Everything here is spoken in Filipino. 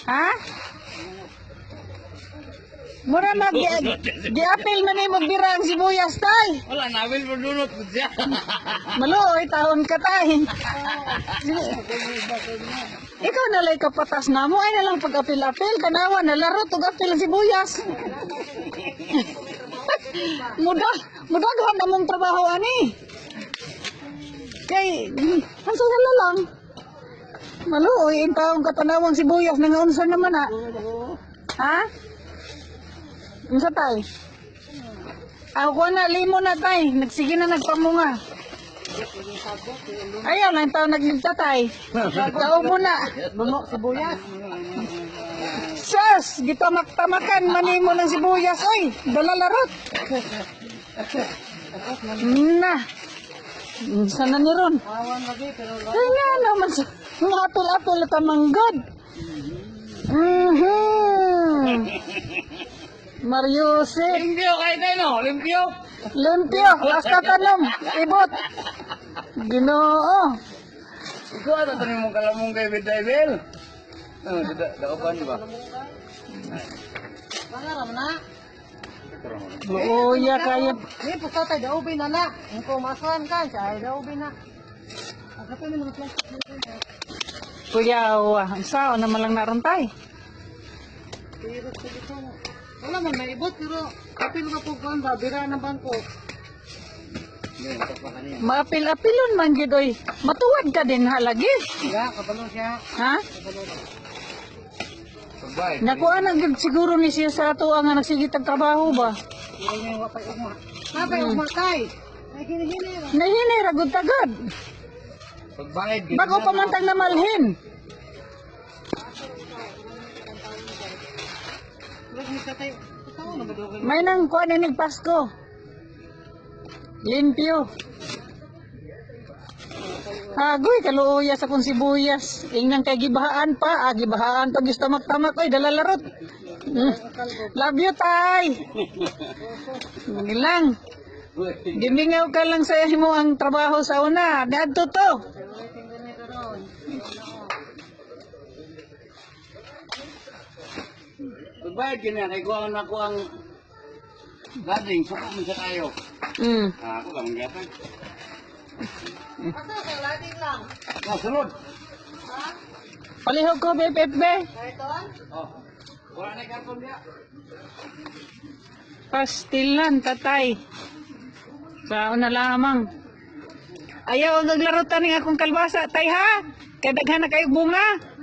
Ha? Mura gi-apil man ni magbira ang sibuyas tay. Wala nabil mo dunot po siya. Maluoy taon ka tay. Ikaw na lay kapatas na mo ay na lang pag-apil-apil kanawa na laro tug apil ang sibuyas. Mudag na mong trabaho ani. Kay hanso na lang. Maluoy ang taong katanawang sibuyas nga unsa naman ha. Ha? Unsa tay? Ako na limo na tay, nagsige na nagpamunga. Ayaw lang taon nagligtatay. Kao mo na. Nuno sibuyas. Sus, gitamak-tamakan manimo ng sibuyas oy, dalalarot. Na. Sana ni ron. Awan lagi pero Kaya naman sa mga apil-apil at manggod. Mariusip. limpyo kay tayo no, limpyo. Limpyo, hasta tanom, ibot. Ginoo. Ikaw ato tanim mo kalamong kay Bidayvel. Oh, dakapan ba? Pangaram na. Oo, ya kaya. Ni pusa tayo daubin na na. Kung masuhan ka, siya ay daubin na. Ang kapit mo naman Kuya, ang sao naman lang naroon tay. pero sa dito. Wala man may ibot pero kapil ka po ganda, bira ng bangko. Maapil-apilon man gidoy. Matuwad ka din halagi. Ya, kapalo siya. Ha? Sabay. Nakuha na gid siguro ni siya sa ato ang nagsigit ang trabaho ba? Pero niya yung wapay ugma. Kapay ugma kay. Ay hinihini ra. Nahinay ragod tagad. Pagbayad Bago pa man tag namalhin. Wag ni katay. Tao na madugay. May nang kuha na ning Pasko. Limpyo. Agoy, kaluuya sa kong sibuyas. Ingnan kay gibahaan pa. Gibahaan pag tamak-tamak. Oy, dalalarot. Love you, tay. Lang. Gimingaw ka lang sa mo ang trabaho sa una. Dadto to. Pagbayad kina kay kuha na ko ang lading suko man sa tayo. Ako lang gyapon. Asa sa lading lang. Sunod. Palihog ko, bebe. Kaiton? Oh. Wala na karton dia. Pastilan, tatay. Sao na lamang. Ayaw, naglaro taning akong kalbasa, tay ha? Kaya daghan na kayo bunga.